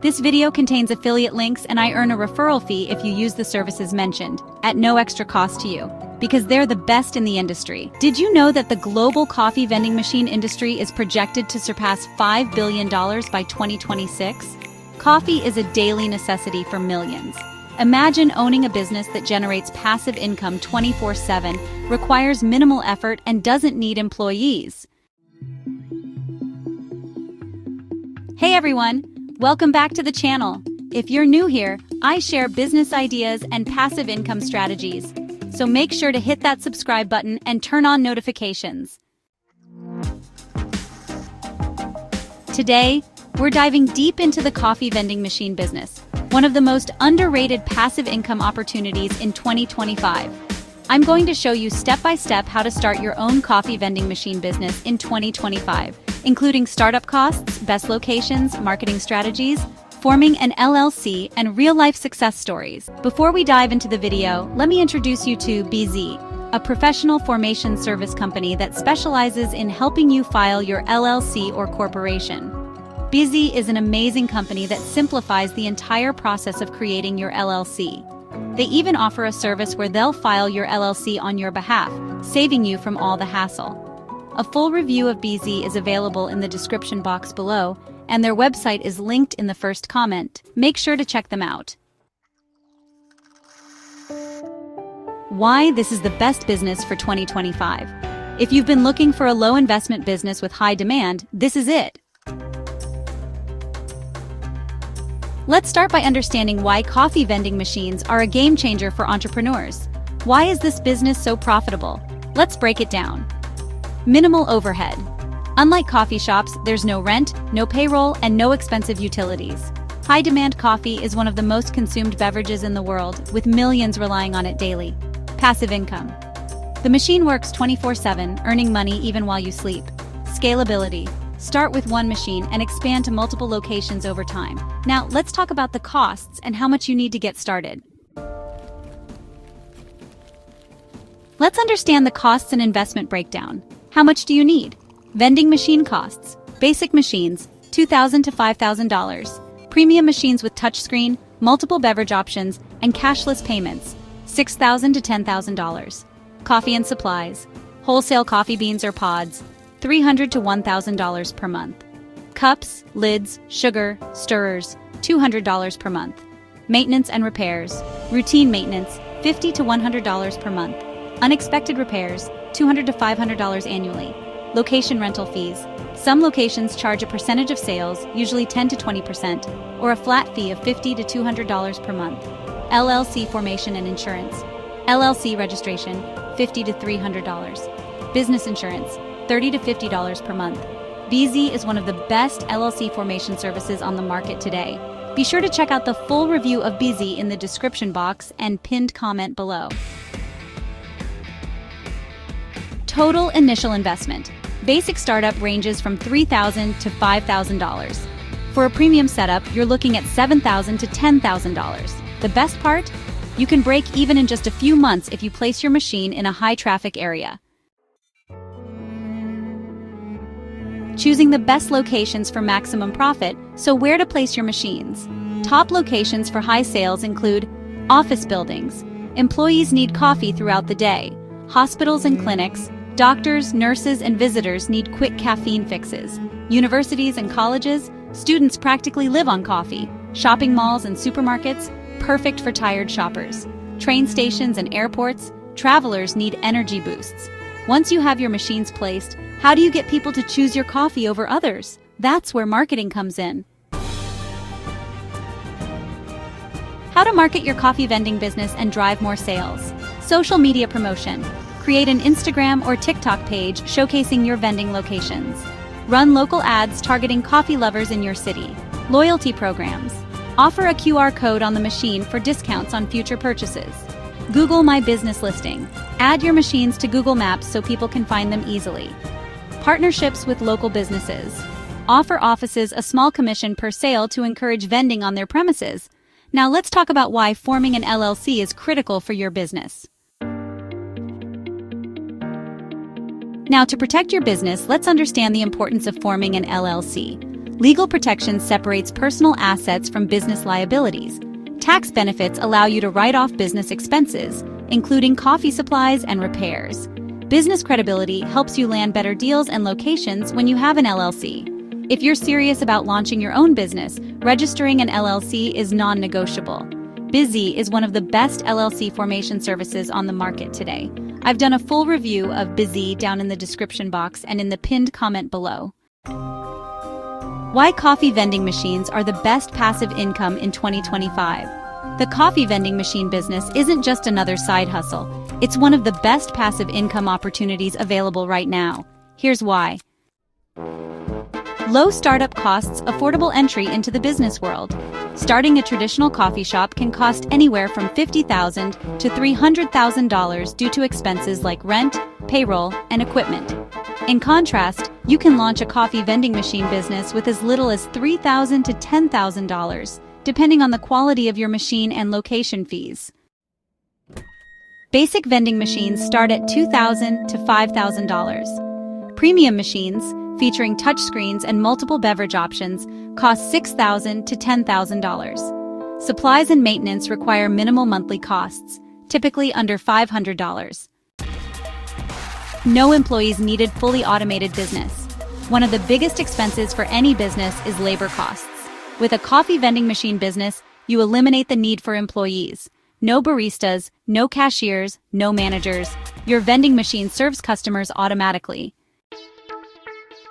This video contains affiliate links and I earn a referral fee if you use the services mentioned, at no extra cost to you, because they're the best in the industry. Did you know that the global coffee vending machine industry is projected to surpass $5 billion by 2026? Coffee is a daily necessity for millions. Imagine owning a business that generates passive income 24/7, requires minimal effort, and doesn't need employees. Hey everyone! Welcome back to the channel. If you're new here, I share business ideas and passive income strategies. So make sure to hit that subscribe button and turn on notifications. Today, we're diving deep into the coffee vending machine business, one of the most underrated passive income opportunities in 2025. I'm going to show you step-by-step how to start your own coffee vending machine business in 2025, including startup costs, best locations, marketing strategies, forming an LLC, and real-life success stories. Before we dive into the video, let me introduce you to BZ, a professional formation service company that specializes in helping you file your LLC or corporation. BZ is an amazing company that simplifies the entire process of creating your LLC. They even offer a service where they'll file your LLC on your behalf, saving you from all the hassle. A full review of BZ is available in the description box below, and their website is linked in the first comment. Make sure to check them out. Why this is the best business for 2025. If you've been looking for a low investment business with high demand, this is it. Let's start by understanding why coffee vending machines are a game changer for entrepreneurs. Why is this business so profitable? Let's break it down. Minimal overhead. Unlike coffee shops, there's no rent, no payroll, and no expensive utilities. High-demand coffee is one of the most consumed beverages in the world, with millions relying on it daily. Passive income. The machine works 24/7, earning money even while you sleep. Scalability. Start with one machine and expand to multiple locations over time. Now, let's talk about the costs and how much you need to get started. Let's understand the costs and investment breakdown. How much do you need? Vending machine costs. Basic machines, $2,000 to $5,000. Premium machines with touchscreen, multiple beverage options, and cashless payments, $6,000 to $10,000. Coffee and supplies. Wholesale coffee beans or pods, $300 to $1,000 per month. Cups, lids, sugar, stirrers, $200 per month. Maintenance and repairs. Routine maintenance, $50 to $100 per month. Unexpected repairs, $200 to $500 annually. Location rental fees. Some locations charge a percentage of sales, usually 10 to 20%, or a flat fee of $50 to $200 per month. LLC formation and insurance. LLC registration, $50 to $300. Business insurance, $30 to $50 per month. BZ is one of the best LLC formation services on the market today. Be sure to check out the full review of BZ in the description box and pinned comment below. Total initial investment. Basic startup ranges from $3,000 to $5,000. For a premium setup, you're looking at $7,000 to $10,000. The best part? You can break even in just a few months if you place your machine in a high-traffic area. Choosing the best locations for maximum profit, so where to place your machines. Top locations for high sales include office buildings. Employees need coffee throughout the day. Hospitals and clinics. Doctors, nurses, and visitors need quick caffeine fixes. Universities and colleges. Students practically live on coffee. Shopping malls and supermarkets. Perfect for tired shoppers. Train stations and airports. Travelers need energy boosts. Once you have your machines placed, how do you get people to choose your coffee over others? That's where marketing comes in. How to market your coffee vending business and drive more sales. Social media promotion. Create an Instagram or TikTok page showcasing your vending locations. Run local ads targeting coffee lovers in your city. Loyalty programs. Offer a QR code on the machine for discounts on future purchases. Google My Business listing. Add your machines to Google Maps so people can find them easily. Partnerships with local businesses. Offer offices a small commission per sale to encourage vending on their premises. Now let's talk about why forming an LLC is critical for your business. Now, to protect your business, let's understand the importance of forming an LLC. Legal protection separates personal assets from business liabilities. Tax benefits allow you to write off business expenses, including coffee supplies and repairs. Business credibility helps you land better deals and locations when you have an LLC. If you're serious about launching your own business, registering an LLC is non-negotiable. Busy is one of the best LLC formation services on the market today. I've done a full review of Busy down in the description box and in the pinned comment below. Why coffee vending machines are the best passive income in 2025. The coffee vending machine business isn't just another side hustle. It's one of the best passive income opportunities available right now. Here's why. Low startup costs, affordable entry into the business world. Starting a traditional coffee shop can cost anywhere from $50,000 to $300,000 due to expenses like rent, payroll, and equipment. In contrast, you can launch a coffee vending machine business with as little as $3,000 to $10,000, depending on the quality of your machine and location fees. Basic vending machines start at $2,000 to $5,000. Premium machines, featuring touchscreens and multiple beverage options, cost $6,000 to $10,000. Supplies and maintenance require minimal monthly costs, typically under $500. No employees needed, fully automated business. One of the biggest expenses for any business is labor costs. With a coffee vending machine business, you eliminate the need for employees. No baristas, no cashiers, no managers. Your vending machine serves customers automatically.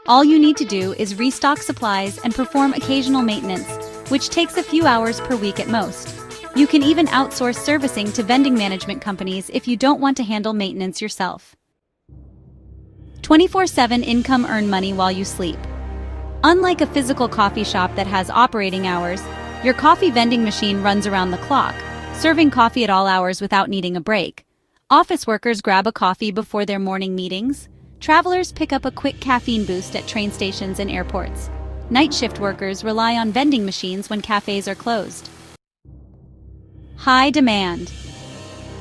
All you need to do is restock supplies and perform occasional maintenance, which takes a few hours per week at most. You can even outsource servicing to vending management companies if you don't want to handle maintenance yourself. 24/7 income, earn money while you sleep. Unlike a physical coffee shop that has operating hours, your coffee vending machine runs around the clock, serving coffee at all hours without needing a break. Office workers grab a coffee before their morning meetings. Travelers pick up a quick caffeine boost at train stations and airports. Night shift workers rely on vending machines when cafes are closed. High demand.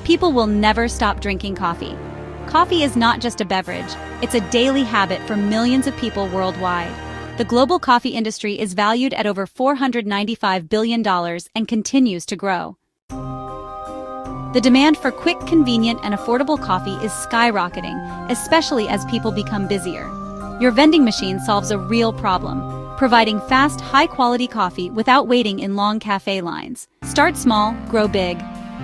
People will never stop drinking coffee. Coffee is not just a beverage, it's a daily habit for millions of people worldwide. The global coffee industry is valued at over $495 billion and continues to grow. The demand for quick, convenient, and affordable coffee is skyrocketing, especially as people become busier. Your vending machine solves a real problem, providing fast, high-quality coffee without waiting in long cafe lines. Start small, grow big.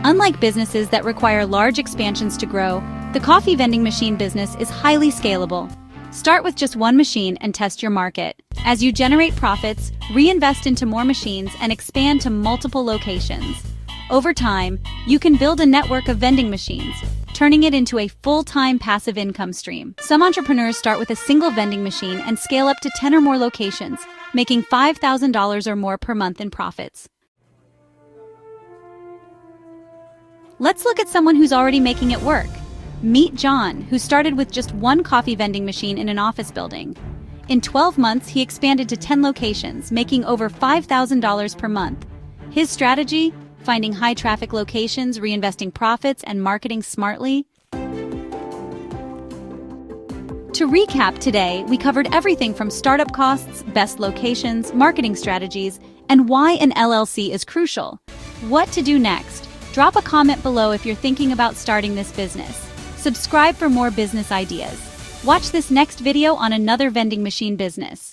Unlike businesses that require large expansions to grow, the coffee vending machine business is highly scalable. Start with just one machine and test your market. As you generate profits, reinvest into more machines and expand to multiple locations. Over time, you can build a network of vending machines, turning it into a full-time passive income stream. Some entrepreneurs start with a single vending machine and scale up to 10 or more locations, making $5,000 or more per month in profits. Let's look at someone who's already making it work. Meet John, who started with just one coffee vending machine in an office building. In 12 months, he expanded to 10 locations, making over $5,000 per month. His strategy? Finding high-traffic locations, reinvesting profits, and marketing smartly. To recap today, we covered everything from startup costs, best locations, marketing strategies, and why an LLC is crucial. What to do next? Drop a comment below if you're thinking about starting this business. Subscribe for more business ideas. Watch this next video on another vending machine business.